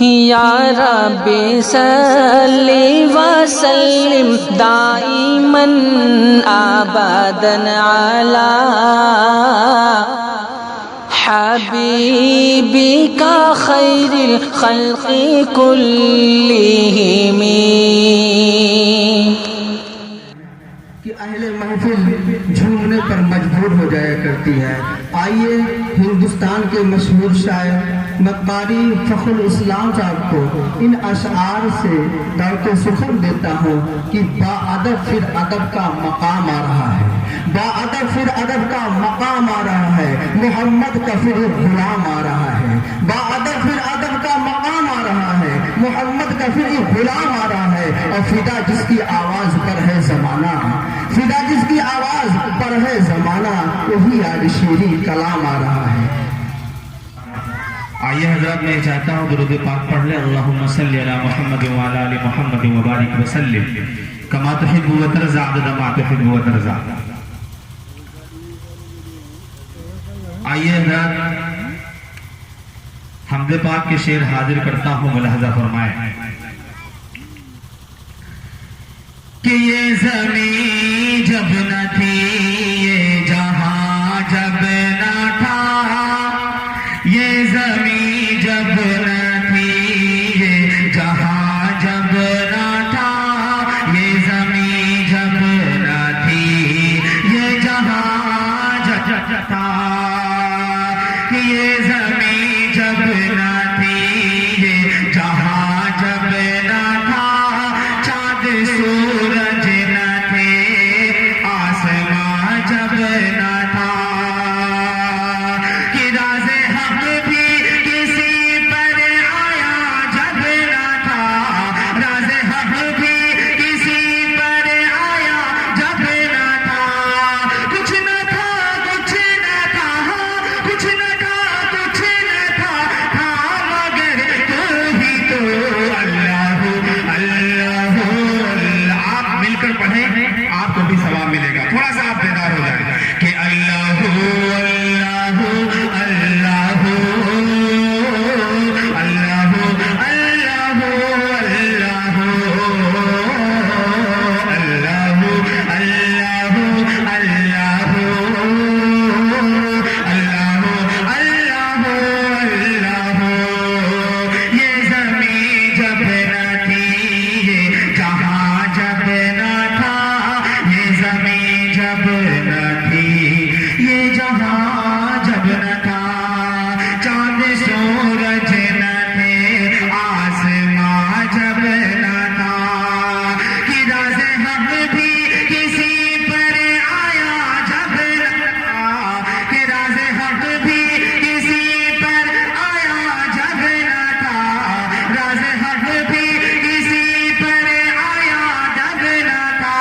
یا رب صلی وسلم دائما ابدا علی حبیبک خیر الخلق کلہم۔ کہ اہل محفل جھومنے پر مجبور ہو جایا کرتی ہے۔ آئیے ہندوستان کے مشہور شاعر مقاری فخر الاسلام صاحب کو ان اشعار سے دعوت سخن دیتا ہوں کہ با ادب پھر ادب کا مقام آ رہا ہے، با ادب پھر ادب کا مقام آ رہا ہے، محمد کا پھر غلام آ رہا ہے، با ادب پھر ادب کا مقام آ رہا ہے، محمد کا پھر غلام آ رہا ہے، اور فدا جس کی آواز پر ہے زمانہ، فدا جس کی آواز پر ہے زمانہ، وہی آج شیریں کلام آ رہا ہے۔ آئیے حضرات میں چاہتا ہوں درود پاک پڑھ لیں۔ اللہم صلی علی محمد وعلی آل محمد وبارک وسلم کما تحب و ترضى عدد ما تحب و ترضى۔ آئیے حضرات حمد پاک کے شعر حاضر کرتا ہوں، ملاحظہ فرمائیں کہ یہ زمین جب نہ تھی، یہ جہاں جب نہ تھا، یہ زمین جب نہ تھی، یہ جہاں جب نہ تھا، یہ زمین جب نہ تھی، یہ جہاں جب تھا، یہ زمین جب نہ تھی، یہ جہاں جب نہ تھا، چاند سورج نہ تھے، آسمان جب نہ تھا، کہ راز حق بھی کسی پر آیا جب نہ تھا، راز حق بھی کسی پر آیا جب نہ تھا، کچھ نہ تھا کچھ نہ تھا، کچھ نہ تھا کچھ نہ تھا، تھا مگر تو ہی تو اللہ اللہ اللہ۔ آپ مل کر پڑھیں، آپ کو بھی ثواب ملے گا، تھوڑا سا آپ بیدار ہو جائیں کہ اللہ اللہ اللہ اللہ اللہ یہ زمین جب نہ تھی، یہ جہاں جب نہ تھا، یہ زمین جب نہ تھی، یہ جہاں جب نہ تھا، چاند سورج نہ تھے، آسمان جب نہ تھا، کہ راز حق بھی کسی پر آیا جب نہ تھا، کہ راز حق بھی کسی پر آیا جب نہ تھا، راز حق بھی کسی پر آیا جب نہ تھا،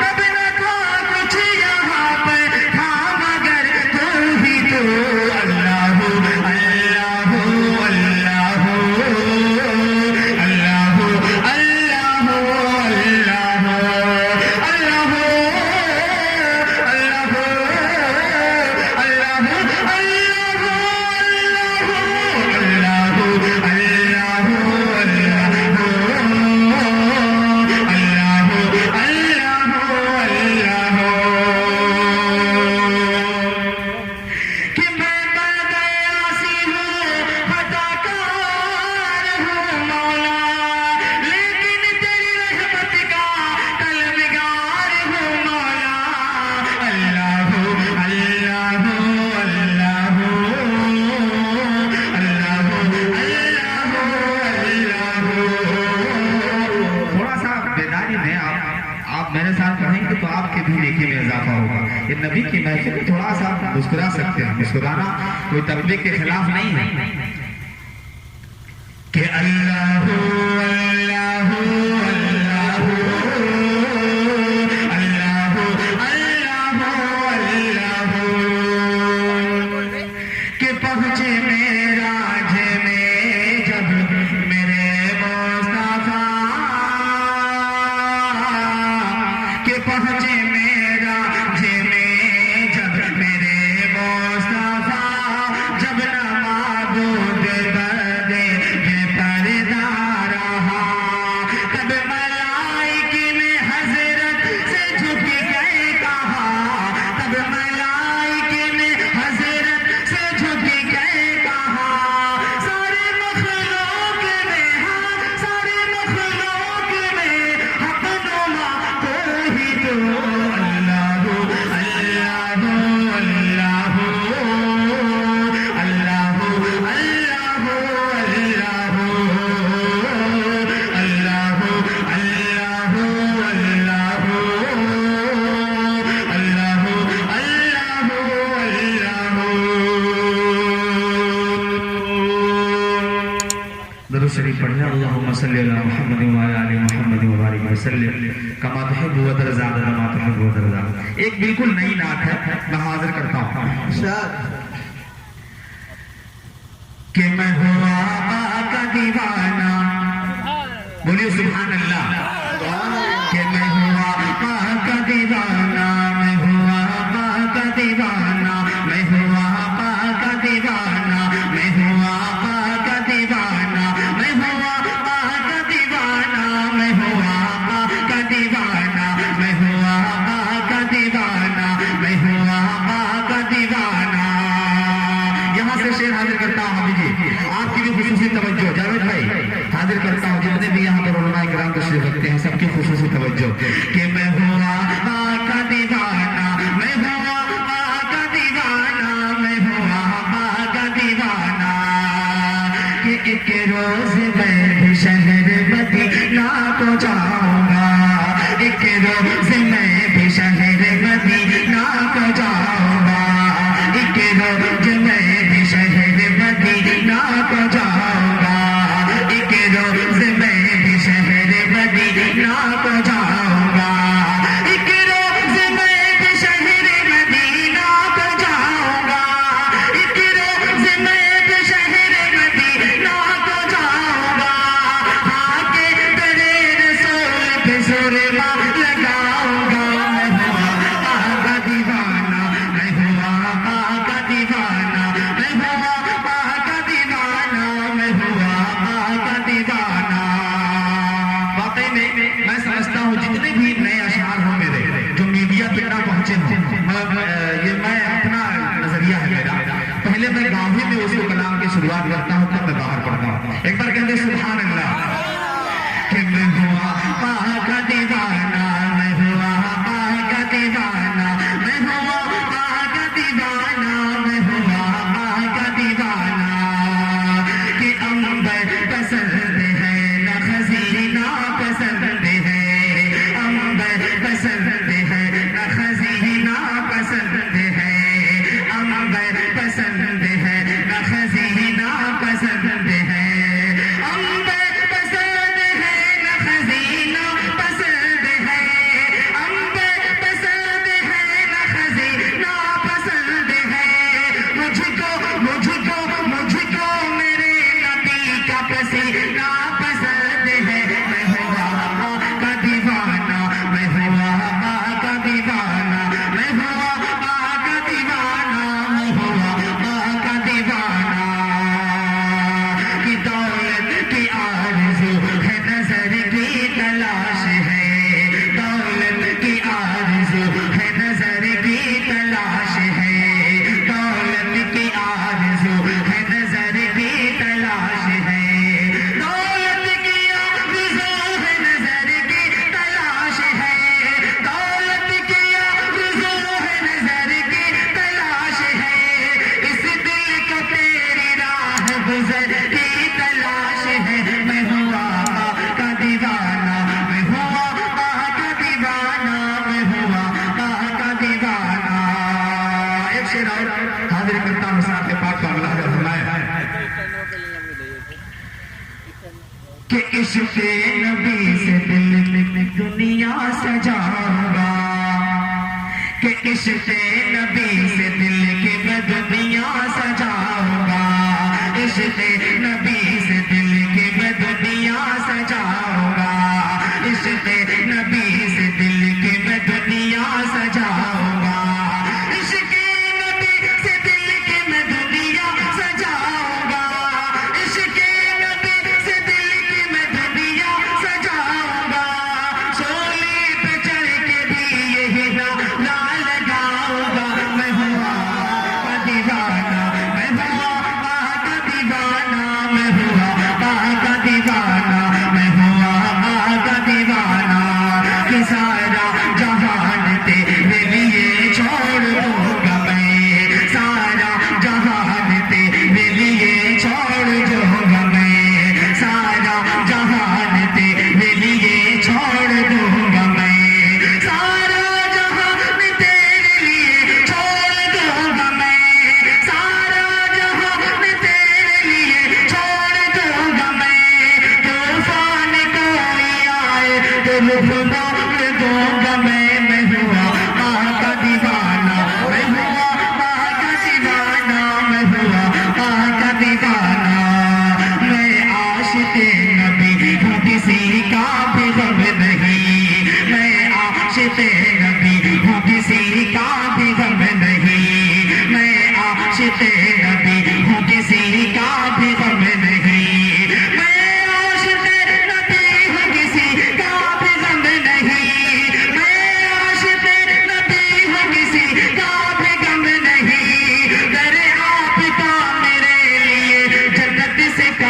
تب نہ تھا کچھ یہاں پر، تھا مگر تو ہی تو اللہ اللہ اللہ اللہ اللہ کہ میں بدعاسی ہوں، خطا کار ہوں مولا، لیکن تیری رحمت کا طلبگار ہوں مولا، اللہ اللہ اللہ اللہ اللہ۔ تھوڑا سا بیداری میں آپ میرے ساتھ پڑھیں گے تو آپ کے بھی نیکی میں اضافہ ہوگا۔ یہ نبی کی محفل میں تھوڑا سا مسکرا سکتے ہیں، مسکرانا کوئی تبلیغ کے خلاف نہیں ہے کہ اللہ اللہ اللہ اللہ اللہ کہ پہنچے معراج میں جب میرے مصطفیٰ، کہ پہنچے معراج میں جب میرے مصطفیٰ، جب نہ معبود بدے یہ پر ضرور شریف پڑھنا اللہم صلی علی محمد وعلی آل محمد وبارک وسلم کما تحب و ترضى ما تحب و ترضى. ایک بالکل نئی نعت ہے، میں حاضر کرتا ہوں کہ میں ہوں آقا کا دیوانہ، بولیے سبحان اللہ، کہ میں ہوں آقا کا دیوانہ، میں ہوں آقا کا دیوانہ، میں ہوں آقا کا دیوانہ، میں ہوں آقا کا دیوانہ، میں ہوں آقا کا دیوانہ، میں ہوں آقا کا دیوانہ، میں ہوں آقا کا دیوانہ، میں ہوں آقا کا دیوانہ. یہاں سے شعر حاضر کرتا ہوں ابھی جی، آپ کی بھی خصوصی توجہ، جاوید بھائی حاضر کرتا ہوں، جتنے بھی یہاں پر علماء کرام تشریف رکھتے ہیں سب کی خصوصی توجہ کہ میں ہوں آقا کا دیوانہ، میں ہوں آقا کا دیوانہ، میں ہوں آقا کا دیوانہ، کہ ایک روز میں بھی شہر مدینہ کو جاؤں گا، ایک روز میں بھی شہر مدینہ کو جاؤں گا، ایک روز میں بھی شہر مدینہ کو جاؤں گا، ایک روز میں بھی شہر مدینہ کو جاؤں گا، ایک روز میں بھی شہر مدینہ کو جاؤں گا، ایک روز میں بھی شہر مدینہ کو جاؤں گا، آ کے تیرے رسول پہ سرما لگاؤں گا. میں ہوں آقا کا دیوانہ، میں ہوں آقا کا دیوانہ، میں ہوں آقا کا دیوانہ، میں ہوں آقا کا دیوانہ. واقعی میں سمجھتا ہوں جتنے بھی نئے اشعار ہوں میرے جو میڈیا تک نہ پہنچے ہوں، یہ میں اپنا نظریہ ہے میرا، پہلے میں گاؤں میں اس کو کلام کی شروعات کرتا ہوں تب میں باہر پڑھتا ہوں. ایک بار کہتے سبحان اللہ کہ میں ہوں آقا کا دیوانہ، میں ہوں آقا کا دیوانہ، میں ہوں آقا کا دیوانہ، میں ہوں آقا کا دیوانہ، کہ عنبر پسند ہے نہ خزینہ پسند ہے، عنبر پسند ہے نہ خزینہ پسند ہے، عنبر پسند ہے نہ خزینہ پسند ہے، عنبر پسند ہے نہ خزینہ پسند ہے، عنبر پسند ہے نہ خزینہ پسند ہے، مجھ کو میرے نبی کا پسینہ پسند ہے. میں ہوں آقا کا دیوانہ، میں ہوں آقا کا دیوانہ، میں ہوں آقا کا دیوانہ، میں ہوں آقا کا دیوانہ، کہ دولت کی آرزو ہے نظر کی تلاش ہے، دولت کی آرزو ہے نظر کی تلاش ہے، دولت کی آرزو ہے نظر کی تلاش ہے، دولت کی آرزو ہے نظر کی تلاش ہے، دولت کی آرزو ہے نظر کی تلاش ہے، اس دل کو تیری راہ گزر کی تلاش ہے. میں ہوں آقا کا دیوانہ، میں ہوں آقا کا دیوانہ، میں ہوں آقا کا دیوانہ. ایک شعر اور حاضر کرتا ہوں ساتھ پاک کا ملاحظہ فرمائے کہ عشق نبی سے دل دنیا سجاؤں گا، کہ عشق نبی سے دل کی دنیا سجاؤں گا، عشق نبی سے دل کی دنیا سجاؤں گا، عشق نبی سے دل کی دنیا سجاؤں گا، عشق نبی سے دل کی میں دنیا سجاؤں گا، عشق نبی سے دل کی میں دنیا سجاؤں گا، سولی پہ چڑھ کے بھی یہی لا لگاؤں گا. میں ہوں آقا کا دیوانہ، میں ہوں آقا کا دیوانہ، میں ہوں آقا کا دیوانہ، میں ہوں آقا کا دیوانہ، کہ سارا جہان تیرے لیے چھوڑ دوں گا میں، سارا جہان تیرے لیے چھوڑ دوں گا میں، سارا جہان تیرے لیے چھوڑ دوں گا میں، سارا جہان تیرے لیے چھوڑ دوں گا میں، سارا جہان تیرے لیے چھوڑ دوں گا میں.